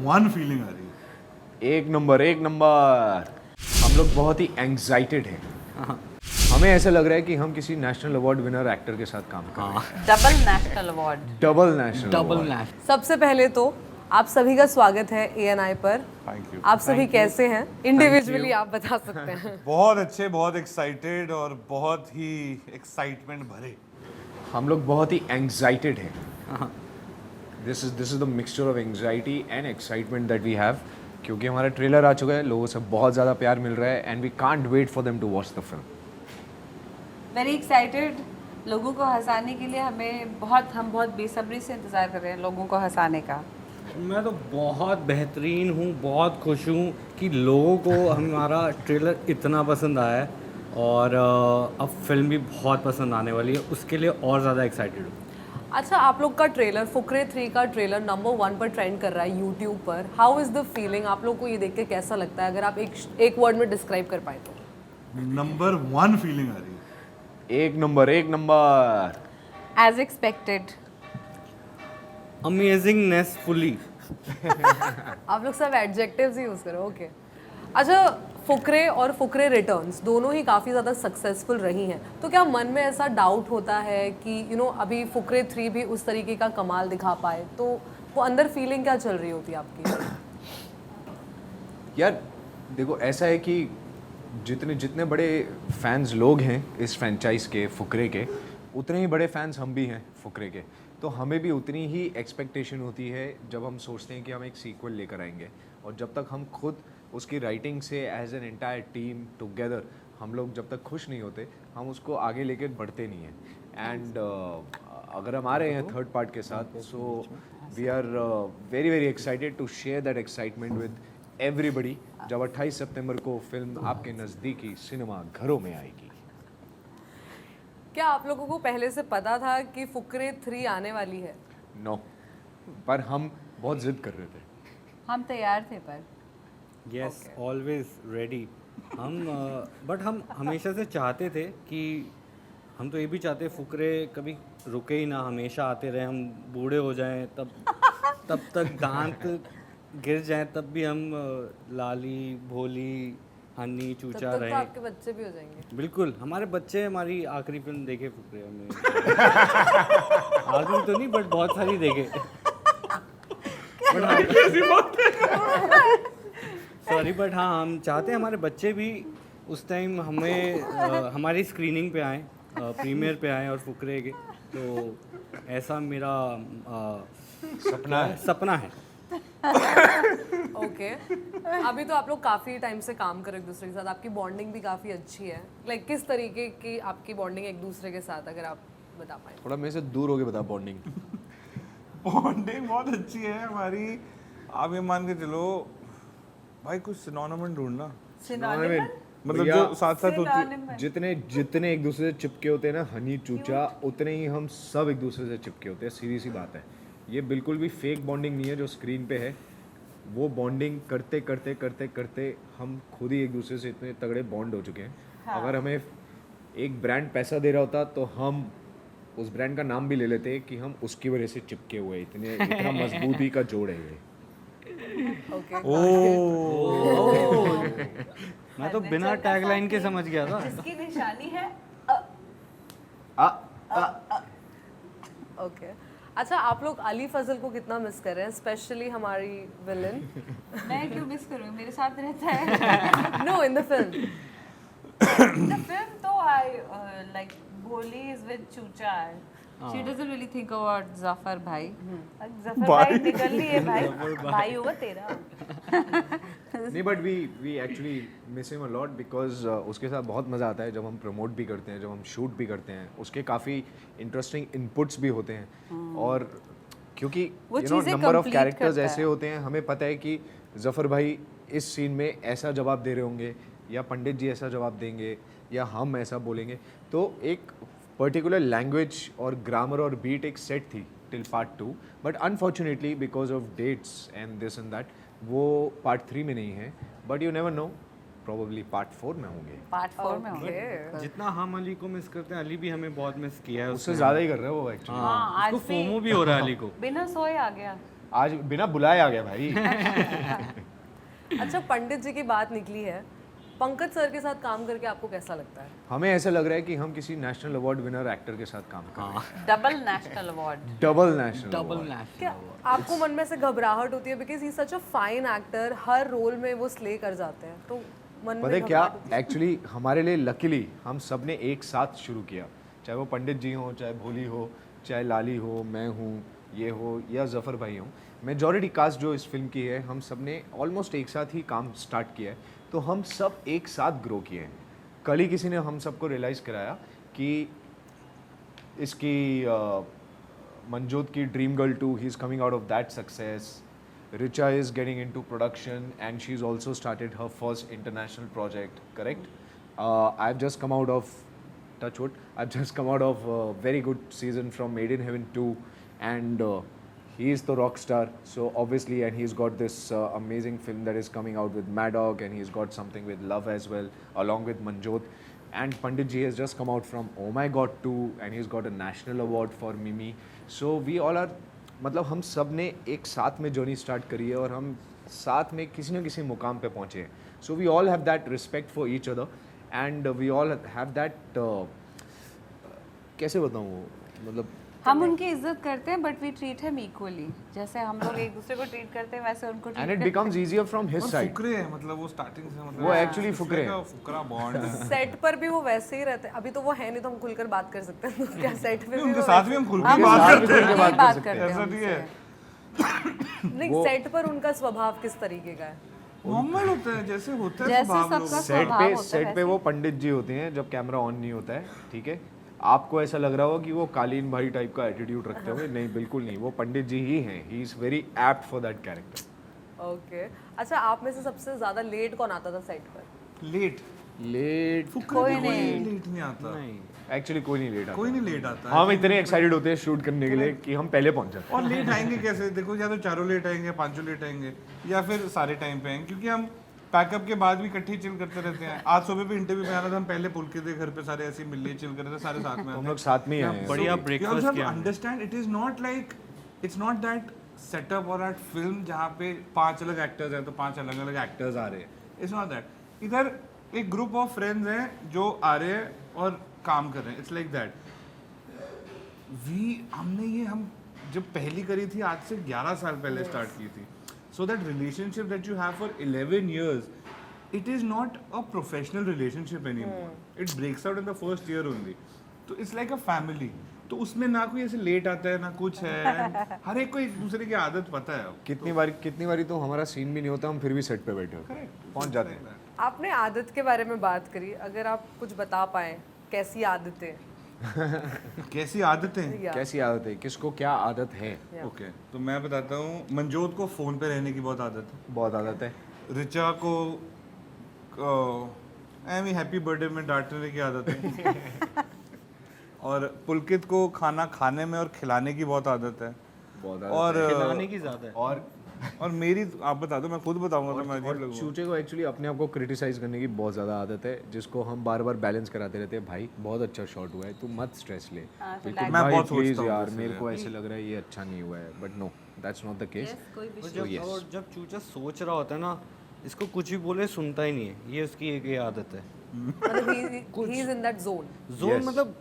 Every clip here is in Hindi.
वन फीलिंग आ रही है। एक नंबर एक नंबर। हम लोग बहुत ही एंग्जाइटेड हैं। हमें ऐसा लग रहा है कि हम किसी नेशनल अवार्ड विनर एक्टर के साथ काम कर रहे हैं। Double national award. Double national सबसे पहले तो आप सभी का स्वागत है ANI पर। Thank you. आप सभी कैसे हैं? इंडिविजुअली आप बता सकते हैं। बहुत अच्छे, बहुत एक्साइटेड और बहुत ही एक्साइटमेंट भरे। हम लोग बहुत ही एंग्जाइटेड हैं। This is the mixture of anxiety and excitement that we have, क्योंकि हमारा ट्रेलर आ चुका है, लोगों से बहुत ज़्यादा प्यार मिल रहा है and we can't wait for them to watch the film. Very excited. लोगों को हंसाने के लिए हम बहुत बेसब्री से इंतजार कर रहे हैं लोगों को हंसाने का। मैं तो बहुत बेहतरीन हूँ, बहुत खुश हूँ कि लोगों को हमारा ट्रेलर इतना पसंद आया है और अब फिल्म भी बहुत पसंद आने वाली है, उसके लिए और ज़्यादा एक्साइटेड हूँ। अच्छा, आप लोग का ट्रेलर फुकरे 3 का ट्रेलर नंबर 1 पर ट्रेंड कर रहा है यूट्यूब पर। How is the feeling? आप लोग को ये देख के कैसा लगता है? अगर आप एक वर्ड में डिस्क्राइब कर पाए तो। नंबर वन फीलिंग आ रही है। एक नंबर एक number. As expected. Amazingness fully. आप लोग सब एडजेक्टिव्स ही यूज़ करो, ओके। अच्छा, फुकरे और फुकरे रिटर्न्स दोनों ही काफ़ी ज़्यादा सक्सेसफुल रही हैं, तो क्या मन में ऐसा डाउट होता है कि अभी फुकरे 3 भी उस तरीके का कमाल दिखा पाए, तो वो अंदर फीलिंग क्या चल रही होती है आपकी? यार देखो, ऐसा है कि जितने जितने बड़े फैंस लोग हैं इस फ्रेंचाइज के, फुकरे के, उतने ही बड़े फैंस हम भी हैं फुकरे के। तो हमें भी उतनी ही एक्सपेक्टेशन होती है जब हम सोचते हैं कि हम एक सीक्वल लेकर आएंगे, और जब तक हम खुद उसकी राइटिंग से as an entire team together हम लोग जब तक खुश नहीं होते, हम उसको आगे लेके बढ़ते नहीं हैं। एंड अगर हम आ रहे हैं थर्ड पार्ट के साथ, so we are very very excited to share that excitement with everybody जब 28 सितंबर को फिल्म आपके नज़दीकी सिनेमा घरों में आएगी। क्या आप लोगों को पहले से पता था कि फुकरे 3 आने वाली है? नो, पर हम बहुत जिद कर रहे थे। हम तैयार थे पर यस, ऑलवेज रेडी। बट हम हमेशा से चाहते थे कि हम तो ये भी चाहते फुकरे कभी रुके ही ना, हमेशा आते रहे। हम बूढ़े हो जाएं तब तक दांत गिर जाएं तब भी हम लाली भोली हनी तब चूचा तक तो रहे। आपके बच्चे भी हो जाएंगे। बिल्कुल, हमारे बच्चे हमारी आखिरी फिल्म देखे फुकरे में। आखिरी तो नहीं, बट बहुत सारी देखे। सॉरी, बट हाँ, हम चाहते हैं हमारे बच्चे भी उस टाइम हमें हमारी स्क्रीनिंग पे आए, प्रीमियर पे आए और फुकरे के। तो ऐसा मेरा सपना है। ओके। अभी तो आप लोग काफ़ी टाइम से काम कर रहे हो एक दूसरे के साथ, आपकी बॉन्डिंग भी काफ़ी अच्छी है। लाइक किस तरीके की आपकी बॉन्डिंग एक दूसरे के साथ, अगर आप बता पाए? थोड़ा मेरे से दूर होके बता बॉन्डिंग। बॉन्डिंग बहुत अच्छी है हमारी। आप ये मान के चलो भाई, कुछ सिनोनिम ढूंढना, मतलब जो साथ साथ होती। जितने जितने एक दूसरे से चिपके होते हैं ना, हनी चूचा, उतने ही हम सब एक दूसरे से चिपके होते हैं। सीधी सी बात है, ये बिल्कुल भी फेक बॉन्डिंग नहीं है जो स्क्रीन पे है। वो बॉन्डिंग करते करते करते करते हम खुद ही एक दूसरे से इतने तगड़े बॉन्ड हो चुके हैं। हाँ। अगर हमें एक ब्रांड पैसा दे रहा होता तो हम उस ब्रांड का नाम भी ले लेते कि हम उसकी वजह से चिपके हुए, इतना मजबूती का जोड़ है ये। ओके। मैं तो बिना टैगलाइन के समझ गया था। जिसकी निशानी है ओके। अच्छा, आप लोग अली फजल को कितना मिस कर रहे हैं, स्पेशली हमारी विलन? मैं क्यों मिस करूँ, मेरे साथ रहता है। No, in the film. The film तो like Bholi is with Choocha. She doesn't really think about Zafar bhai. Zafar भाई निकल लिए भाई, भाई होगा तेरा। नहीं, but we actually miss him a lot because उसके साथ बहुत मज़ा आता है जब हम प्रमोट भी करते हैं, जब हम शूट भी करते हैं। उसके काफ़ी इंटरेस्टिंग इनपुट्स भी होते हैं, और क्योंकि नंबर ऑफ कैरेक्टर्स ऐसे होते हैं, हमें पता है कि जफ़र भाई इस सीन में ऐसा जवाब दे रहे होंगे, या पंडित जी ऐसा जवाब देंगे, या हम ऐसा बोलेंगे। तो एक पर्टिकुलर लैंग्वेज और ग्रामर और बीट एक सेट थी till part 2, but unfortunately because of dates and this and that वो पार्ट 3 में नहीं है। But you never know, probably part 4 में होंगे। पार्ट 4 में होंगे। जितना हम अली को मिस करते हैं, अली भी हमें बहुत मिस किया है। उससे ज़्यादा ही कर रहे हो वो एक्चुअली। हाँ, आज उसको फोमो भी हो रहा है अली को। बिना सोए आ गया। आज बिना बुलाए आ गया भाई। अच्छा, पंडित जी की बात निकली है, पंकज सर के साथ काम करके आपको कैसा लगता है? हमें ऐसा लग रहा है कि हम किसी नेशनल अवार्ड विनर एक्टर के साथ काम कर रहे हैं। Double national award. Double national double award. National क्या आपको मन में से घबराहट होती है, because he such a fine actor, हर रोल में वो स्ले कर जाते हैं, तो मन पता में है क्या, घबराहट होती है? एक्चुअली हमारे लिए लकीली हम सब ने एक साथ शुरू किया, चाहे वो पंडित जी हो, चाहे भोली हो, चाहे लाली हो, मैं हूँ, ये हो, या जफ़र भाई हो। मेजॉरिटी कास्ट जो इस फिल्म की है, हम सब ने ऑलमोस्ट एक साथ ही काम स्टार्ट किया है, तो हम सब एक साथ ग्रो किए हैं। कल ही किसी ने हम सबको रियलाइज़ कराया कि इसकी मंजोत की dream girl 2, he is coming out of that success. Richa is getting into production and she's also started her first international project, correct? I've just come out of, touch wood, I've just come out of a very good season from Made in Heaven 2, and he is the rock star, so obviously, and he's got this amazing film that is coming out with Mad Dog, and he's got something with Love as well, along with Manjot. And Pandit ji has just come out from Oh My God 2, and he's got a national award for Mimi. So we all are, मतलब हम सब ने एक साथ में जर्नी स्टार्ट करी है और हम साथ में किसी न किसी मुकाम पे पहुँचे हैं. So we all have that respect for each other and we all have that, कैसे बताऊँ, मतलब हम उनकी इज्जत करते हैं but we treat him equally. जैसे हम लोग एक दूसरे को ट्रीट करते हैं वैसे उनको एंड ट्रीट इट करते बिकम्स ईजियर फ्रॉम हिज और साइड. फुकरे हैं, मतलब वो स्टार्टिंग से, मतलब वो एक्चुअली फुकरे हैं. फुकरा बॉन्ड है. सेट पर भी वो वैसे ही रहते हैं. अभी तो वो है नहीं, तो हम खुलकर बात कर सकते हैं. तो क्या सेट पे भी उनके वो साथ वैसे- भी हम खुल हम के बात उनसे करते हैं. खुल के ही बात करते हैं ऐसा नहीं है, उनसे. नहीं, सेट पर उनका स्वभाव किस तरीके का है? नॉर्मल होता है जैसे होता है जैसे स्वभाव सबका लोगों सेट स्वभाव पे होता है सेट पे वैसे वो पंडित जी होते हैं जब कैमरा ऑन नहीं होता है, ठीक है. आपको ऐसा लग रहा होगा कि वो कालीन भाई टाइप का एटीट्यूड रखते होंगे, नहीं बिल्कुल नहीं, वो पंडित जी ही हैं. He is very apt for that character. Okay. अच्छा, आप में से सबसे ज्यादा लेट कौन आता था सेट पर? का. लेट लेट कोई नहीं. लेट नहीं आता. एक्चुअली कोई नहीं लेट आता. कोई नहीं लेट आता है. हम इतने एक्साइटेड होते हैं शूट करने के लिए कि हम पहले पहुंच जाते और लेट आएंगे कैसे? देखो, या तो चारों लेट आएंगे, पांचों लेट आएंगे, या फिर सारे टाइम पे आएंगे, क्योंकि हम पैकअप के बाद भी इकट्ठे चिल करते रहते हैं. आज सुबह भी इंटरव्यू में आना था, हम पहले पुलके थे घर पे, सारे ऐसे ही मिल लिए चिल कर रहे थे, सारे साथ में. हैं. हम लोग साथ में ही आए हैं. बढ़िया breakfast किया हमने. Understand, it is not like, it's not that setup और दैट फिल्म जहाँ पे 5 अलग एक्टर्स हैं तो 5 अलग अलग एक्टर्स आ रहे हैं. It's not that. इधर एक ग्रुप ऑफ फ्रेंड्स हैं जो आ रहे हैं और काम कर रहे हैं. It's like that. हम जब पहली करी थी आज से 11 साल पहले स्टार्ट की थी. So that relationship that you have for 11 years, it is not a professional relationship anymore. It breaks out in the first year only. तो it's like a family. तो उसमें ना कोई ऐसे लेट आता है ना कुछ है. हर एक को एक दूसरे की आदत पता है. कितनी बारी तो हमारा सीन भी नहीं होता, हम फिर भी सेट पे बैठे होते हैं, पहुंच जाते हैं. आपने आदत के बारे में बात करी, अगर आप कुछ बता पाए, कैसी आदतें? कैसी आदतें? या कैसी आदत है, किसको क्या आदत है? ओके, तो मैं बताता हूँ. मंजोत को फोन पे रहने की बहुत आदत है. बहुत आदत है. रिचा को एमी हैप्पी बर्थडे में डांटने की आदत है. और पुलकित को खाना खाने में और खिलाने की बहुत आदत है. बहुत और खिलाने की ज़्यादा है. और मेरी, आप बता दो, मैं खुद बताऊंगा तो मैं अजीब और लगूंगा. चूचे को एक्चुअली अपने आप को क्रिटिसाइज करने की बहुत ज़्यादा आदत है, जिसको हम बार बार बैलेंस कराते रहते हैं. भाई बहुत अच्छा शॉट हुआ है, तू मत स्ट्रेस ले. बिल्कुल मैं भाई, बहुत प्लीज सोचता हूँ यार, इसलिए. मेरे को ऐसे लग रहा है ये अच्छा नहीं हुआ है, but no, that's not the case. और जब चूचा सोच रहा होता है ना, इसको कुछ भी बोले सुनता ही नहीं है. ये उसकी एक ये आदत है. मतलब he is in that zone. Zone Yes. मतलब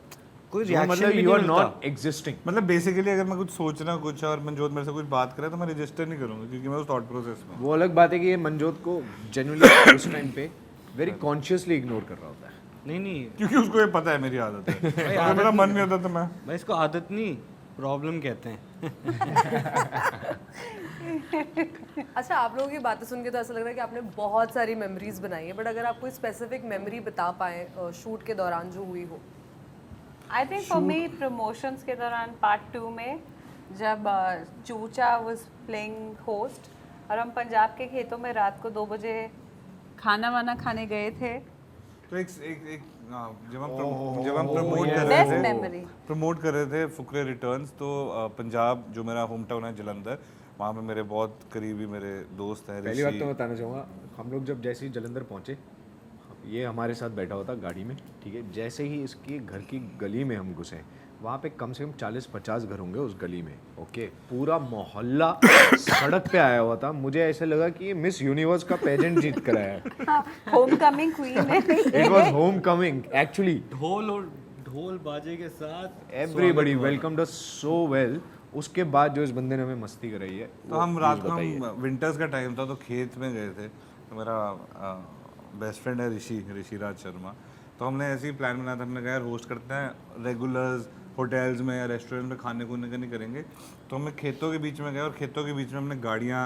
कोई So, रिएक्शन मतलब भी यू नहीं आर मिलता. Not existing. मतलब बेसिकली अगर मैं कुछ सोचना कुछ है और मंजोत मेरे से कुछ बात करे तो मैं रजिस्टर नहीं करूंगा, क्योंकि मैं उस थॉट प्रोसेस में हूं. वो अलग बात है कि ये मंजोत को जेन्युइनली उस टाइम पे वेरी कॉन्शियसली इग्नोर कर रहा होता है. नहीं क्योंकि उसको ये पता है मेरी आदत है. अगर मेरा मन नहीं होता तो मैं भाई, इसको आदत नहीं, प्रॉब्लम कहते हैं. अच्छा, आप लोगों की बातें सुन के तो ऐसा लग रहा है कि आपने बहुत सारी मेमोरीज बनाई है, बट अगर आप कोई स्पेसिफिक मेमोरी बता पाए शूट के दौरान जो हुई हो. I think for me promotions के दौरान पार्ट 2 में जब चूचा वाज प्लेइंग होस्ट और हम पंजाब के खेतों में रात को 2 बजे खाना वाना खाने गए थे. तो एक जब हम प्रमोट कर रहे थे फुकरे रिटर्न्स, तो पंजाब जो मेरा होम टाउन है जलंधर, वहाँ पे मेरे बहुत करीबी मेरे दोस्त हैं. पहली बात तो मैं बताना चाहूँगा, हम लोग जब जैसे ही जलंधर पहुँचे, ये हमारे साथ बैठा होता गाड़ी में, ठीक है. जैसे ही इसकी घर की गली में हम घुसे, वहाँ पे कम से कम 40-50 घर होंगे उस गली में, ओके। पूरा मोहल्ला सड़क पे आया हुआ था। मुझे ऐसे लगा कि ये मिस यूनिवर्स का पेजेंट जीत कर आया है। होम कमिंग क्वीन है it was home coming actually. ढोल बाजे के साथ एवरीबॉडी वेलकम्ड अस सो वेल। उसके बाद जो इस बंदे ने हमें मस्ती कराई है, तो हम रात को हम विंटर्स का टाइम था तो खेत में गए थे। तो मेरा बेस्ट फ्रेंड है ऋषि राज शर्मा। तो हमने ऐसे ही प्लान बनाया था, हमने कहा यार होस्ट करते हैं रेगुलर्स होटल्स में या रेस्टोरेंट में खाने खूने का नहीं करेंगे। तो हमें खेतों के बीच में गए और खेतों के बीच में हमने गाड़ियाँ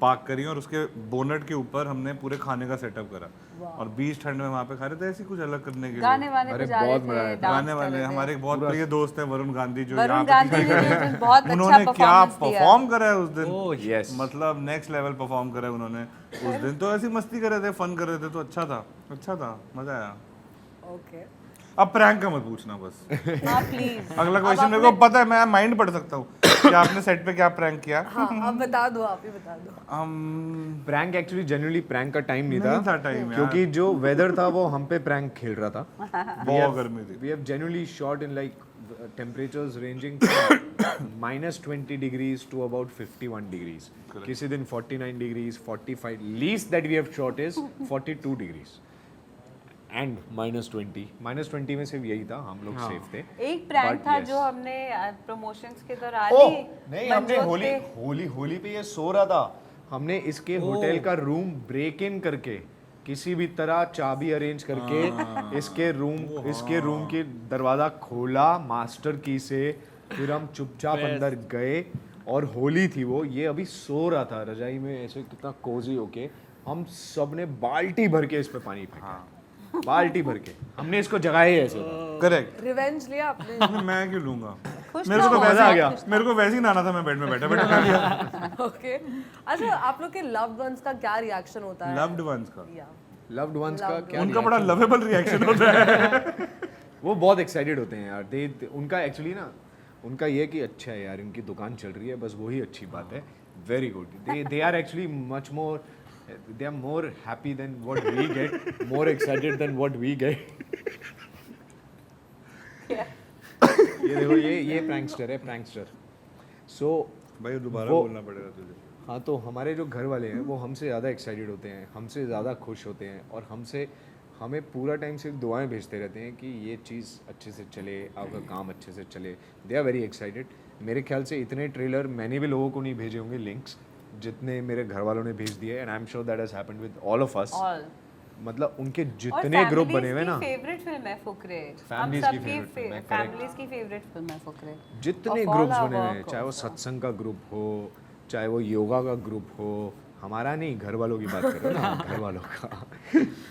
पार्क करी और उसके बोनट के ऊपर हमने पूरे खाने का सेटअप करा और बीच ठंड में वहाँ पे खा रहे थे, ऐसे कुछ अलग करने के लिए। गाने वाने अरे बजा रहे बहुत मजा आया थे, था। गाने वाले हमारे एक बहुत प्रिय दोस्त हैं वरुण गांधी जो वरुण यहाँ पे गांधी जी ने उस दिन बहुत अच्छा उन्होंने क्या परफॉर्मेंस दिया। परफॉर्म करा है उस दिन। ओह यस, मतलब नेक्स्ट लेवल परफॉर्म करा है उन्होंने उस दिन। तो ऐसी मस्ती कर रहे थे, फन कर रहे थे, तो अच्छा था, मजा आया। ओके अब प्रैंक का मत पूछना बस। हाँ प्लीज। अगला क्वेश्चन मेरे को पता है, मैं माइंड पढ़ सकता हूँ कि आपने सेट पे क्या प्रैंक किया। हाँ आप बता दो, आप ही बता दो। प्रैंक एक्चुअली जनरली प्रैंक का टाइम नहीं नहीं था था, time यार। क्योंकि जो वेदर था वो हम पे प्रैंक खेल रहा था। बहुत गर्मी थी। We have generally shot in like temperatures ranging from -20 degrees to about 51 degrees. किसी दिन 49 degrees, 45. Least that we have shot is 42 degrees. And -20 में सिर्फ यही था, हम लोग सेफ थे। एक प्रैंक But था yes. जो हमने प्रमोशंस के दौरान ओह ही नहीं, हमने मंजोत होली पे ये सो रहा था। हमने इसके होटल का रूम ब्रेक इन करके किसी भी तरह चाबी अरेंज करके इसके रूम की दरवाजा खोला मास्टर की से। फिर हम चुपचाप अंदर गए और होली थी वो, ये अभी सो रहा था रजाई में ऐसे कितना कोजी होके। हम सब ने बाल्टी भर के इस पे पानी फेंका, बाल्टी भर के। हमने इसको जगाया ही ऐसे था। करेक्ट। रिवेंज लिया आपने? मैं क्यों लूंगा, खुश मेरे ना को तो हो, वैसे आ बहुत गया, खुश मेरे को वैसे ही नहाना था, मैं बेड में बैठा बैठा लिया। ओके अच्छा, आप लोग के लव्ड वंस का क्या रिएक्शन होता है? लव्ड वंस का, या लव्ड वंस का क्या उनका बड़ा लवेबल रिएक्शन होता है। वो बहुत एक्साइटेड होते हैं यार। उनका एक्चुअली ना, उनका ये कि अच्छा है यार इनकी दुकान चल रही है, बस वही अच्छी बात है। Very good. They are actually much more, they are more happy than what we get, more excited than what we get. ये देखो, ये प्रैंकस्टर है, प्रैंकस्टर। सो भाई दोबारा वो- बोलना पड़ेगा तुझे। हाँ, तो हमारे जो घर वाले हैं वो हमसे ज़्यादा एक्साइटेड होते हैं, हमसे ज़्यादा खुश होते हैं और हमें पूरा टाइम सिर्फ दुआएं भेजते रहते हैं कि ये चीज़ अच्छे से चले, आपका काम अच्छे से चले। They are very excited. मेरे ख्याल से इतने ट्रेलर मैंने भी लोगों को नहीं भेजे होंगे लिंक्स जितने मेरे घर वालों ने भेज दिए। And I am sure that has happened with all of us. All. मतलब उनके और जितने ग्रुप बने हुए families ना, की फेवरेट फिल्म है फुकरे। हम Families की सबकी favorite film है, correct. फैमिलीज की फेवरेट फिल्म है फुकरे। जितने Of all ग्रुप्स our बने हुए हैं, work चाहे वो also. सत्संग का ग्रुप हो, चाहे वो योगा का ग्रुप हो, हमारा नहीं, घर वालों की बात कर रहे हैं ना, घर वालों का।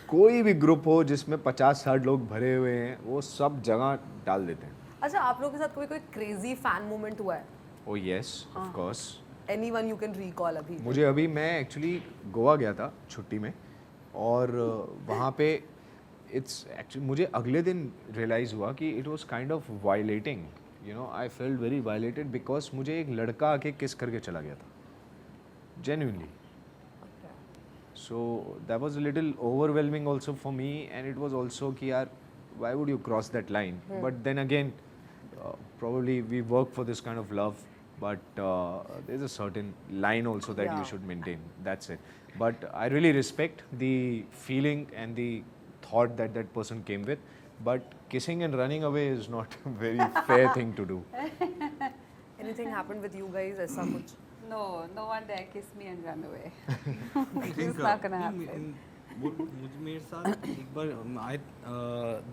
कोई भी ग्रुप हो जिसमें 50-60 लोग भरे हुए हैं, वो सब जगह डाल देते हैं। अच्छा, आप लोगों के साथ कोई क्रेजी फैन मोमेंट हुआ है? ओ yes, of course. Anyone you can recall अभी? मुझे अभी, मैं एक्चुअली गोवा गया था छुट्टी में और वहाँ पे इट्स एक्चुअली, मुझे अगले दिन रियलाइज़ हुआ कि it was kind of violating, you know, I felt very violated because मुझे एक लड़का आके किस करके चला गया था, genuinely. So that was a little overwhelming also for me, and it was also कि यार why would you cross that line? But then again, probably we work for this kind of love, but there's a certain line also that Yeah. you should maintain. That's it. But I really respect the feeling and the thought that that person came with. But kissing and running away is not a very fair thing to do. Anything happened with you guys? ऐसा कुछ? No, no one dare kiss me and run away. I think It's not gonna happen. मेरे साथ एक बार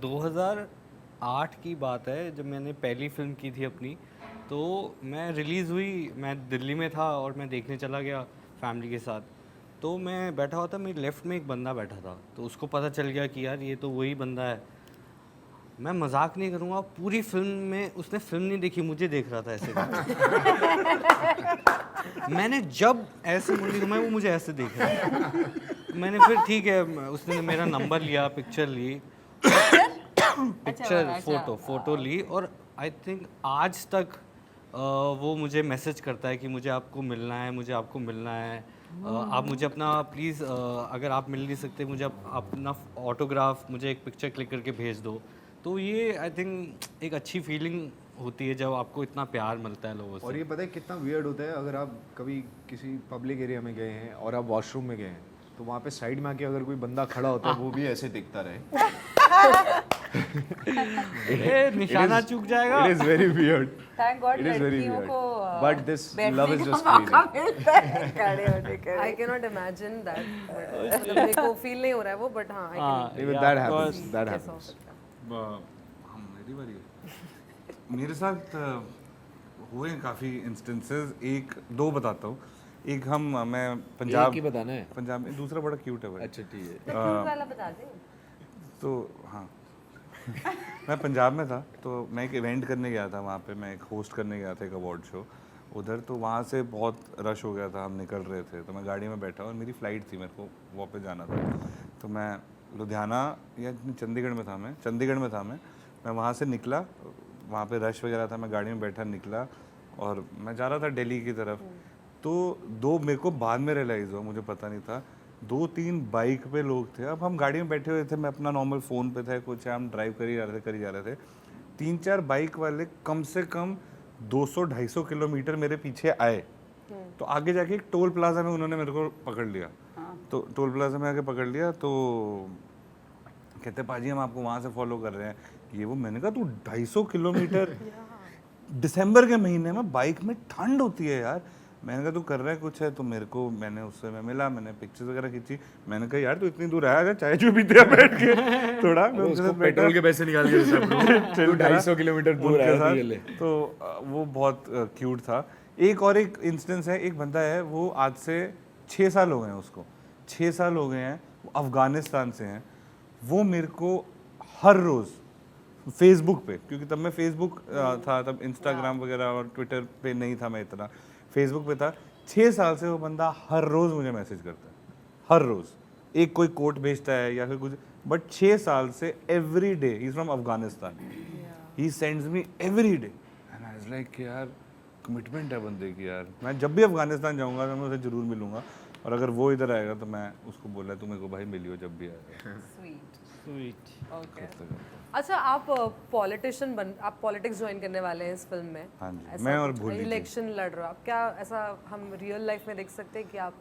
2008 की बात है, जब मैंने पहली फिल्म की थी अपनी। तो मैं रिलीज़ हुई, मैं दिल्ली में था और मैं देखने चला गया फैमिली के साथ। तो मैं बैठा हुआ था, मेरे लेफ़्ट में एक बंदा बैठा था, तो उसको पता चल गया कि यार ये तो वही बंदा है। मैं मजाक नहीं करूँगा, पूरी फिल्म में उसने फिल्म नहीं देखी, मुझे देख रहा था ऐसे मैंने जब ऐसे मुड़ी घुमाई, वो मुझे ऐसे देख रहा था। मैंने फिर ठीक है, उसने मेरा नंबर लिया, पिक्चर ली, पिक्चर फोटो ली, और आई थिंक आज तक वो मुझे मैसेज करता है कि मुझे आपको मिलना है, मुझे आपको मिलना है। आप मुझे अपना प्लीज़, अगर आप मिल नहीं सकते, मुझे अपना ऑटोग्राफ, मुझे एक पिक्चर क्लिक करके भेज दो। तो ये आई थिंक एक अच्छी फीलिंग होती है जब आपको इतना प्यार मिलता है लोगों और से। ये पता है कितना वियर्ड होता है, अगर आप कभी किसी पब्लिक एरिया में गए हैं और आप वॉशरूम में गए हैं तो वहाँ पे साइड में आके अगर कोई बंदा खड़ा होता है वो भी ऐसे दिखता रहे। ए, निशाना चूक जाएगा। It is very weird. Thank God It is very लड़कियों weird. को But this बैठने love is का just मौका crazy. मिलता है खड़े होने के आई लिए। कैन नॉट इमेजिन दैट, मेरे को फील नहीं हो रहा है वो, बट हाँ आई Even Yeah, that of happens. course. That can happens. हम मेरी बारी है। मेरे साथ हुए हैं काफ़ी इंस्टेंसेस, एक दो बताता हूँ। एक मैं पंजाब एक ही बताना है। पंजाब में, दूसरा बड़ा क्यूट है भाई। अच्छा ठीक है। तो cute वाला बता दे। तो हाँ मैं पंजाब में था, तो मैं एक इवेंट करने गया था वहाँ पे, मैं एक होस्ट करने गया था एक अवार्ड शो उधर। तो वहाँ से बहुत रश हो गया था, हम निकल रहे थे, तो मैं गाड़ी में बैठा और मेरी फ़्लाइट थी, मेरे को वापस जाना था। तो मैं लुधियाना या चंडीगढ़ में था, मैं वहाँ से निकला, वहाँ पे रश वगैरह था, मैं गाड़ी में बैठा निकला और मैं जा रहा था दिल्ली की तरफ। तो दो, मेरे को बाद में रियलाइज़ हुआ, मुझे पता नहीं था, 2-3 बाइक पे लोग थे। अब हम गाड़ी में बैठे हुए थे, मैं अपना नॉर्मल फ़ोन पे था, कुछ हम ड्राइव कर ही जा रहे थे। 3-4 बाइक वाले कम से कम 200-250 किलोमीटर मेरे पीछे आए। तो आगे जाके एक टोल प्लाजा में उन्होंने मेरे को पकड़ लिया। तो टोल प्लाजा में आके पकड़ लिया, तो कहते पाजी हम आपको वहाँ से फॉलो कर रहे हैं, ये वो। मैंने कहा तू 250 किलोमीटर दिसंबर के महीने में बाइक में ठंड होती है यार। मैंने कहा तू कर रहा है कुछ है, तो मेरे को मैं मिला, मैंने पिक्चर्स वगैरह खींची। मैंने कहा यार तू इतनी दूर आया, चाय चू पीते हैं बैठ के थोड़ा। मैं उनके साथ पेट्रोल के पैसे निकाल के देता हूँ। चिल 250 किलोमीटर दूर उनके आया साथ। तो ये ले। तो वो बहुत क्यूट था। एक और एक इंस्टेंस है, एक बंदा है, वो आज से 6 साल हो गए हैं उसको, 6 साल हो गए हैं, वो अफ़गानिस्तान से हैं। वो मेरे को हर रोज़ फेसबुक पे, क्योंकि तब मैं फेसबुक था, तब इंस्टाग्राम वगैरह और ट्विटर पे नहीं था मैं इतना, फेसबुक पे था। 6 साल से वो बंदा हर रोज़ मुझे मैसेज करता है, हर रोज़ एक कोई कोट भेजता है या फिर कुछ, बट 6 साल से every day, he is from Afghanistan, he sends me every day and I was like यार कमिटमेंट है बंदे की यार। मैं जब भी अफगानिस्तान जाऊँगा तो मैं उसे ज़रूर मिलूँगा, और अगर वो इधर आएगा तो मैं उसको बोला तू मेरे को भाई मिलियो जब भी आएगा। Sweet. ओके। अच्छा, आप आप पॉलिटिक्स ज्वाइन करने वाले हैं इस फिल्म में। हाँ जी, ऐसा मैं और कुछ भोली जी। इलेक्शन लड़ रहे हो आप, क्या ऐसा हम रियल लाइफ में देख सकते हैं कि आप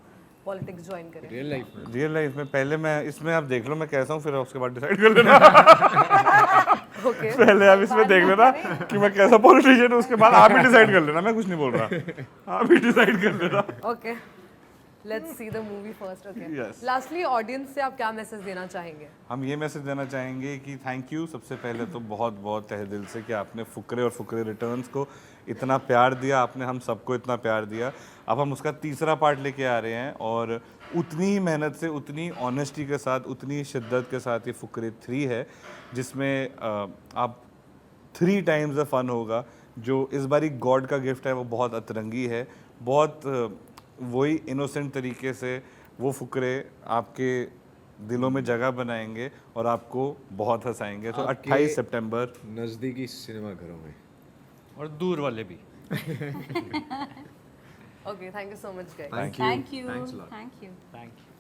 पॉलिटिक्स ज्वाइन करें? रियल लाइफ में पहले मैं इसमें आप देख लो मैं कैसा हूँ, फिर उसके बाद डिसाइड कर लेना। ओके। पहले आप इसमें देख लेना कि मैं कैसा पॉलिटिशियन हूँ, उसके बाद आप ही डिसाइड कर लेना, मैं कुछ नहीं बोल रहा, आप ही डिसाइड कर लेना। Okay, let's see the movie first. Okay, Yes. Lastly audience से आप क्या मैसेज देना चाहेंगे? हम ये मैसेज देना चाहेंगे कि थैंक यू सबसे पहले तो बहुत बहुत तहे दिल से कि आपने फुकरे और फुकरे रिटर्न्स को इतना प्यार दिया, आपने हम सबको इतना प्यार दिया। अब हम उसका तीसरा पार्ट लेके आ रहे हैं, और उतनी ही मेहनत से, उतनी ऑनेस्टी के साथ, उतनी शिद्दत के साथ ये फुकरे 3 है, जिसमें आप 3 टाइम्स द फन होगा। जो इस बारी गॉड का गिफ्ट है वो बहुत अतरंगी है, बहुत वही इनोसेंट तरीके से वो फुकरे आपके दिलों में जगह बनाएंगे और आपको बहुत हंसाएंगे। तो 28 सितंबर नज़दीकी सिनेमा घरों में और दूर वाले भी। Okay, thank you so much guys. Thank you. Thank you. Thanks a lot. Thank you. Thank you.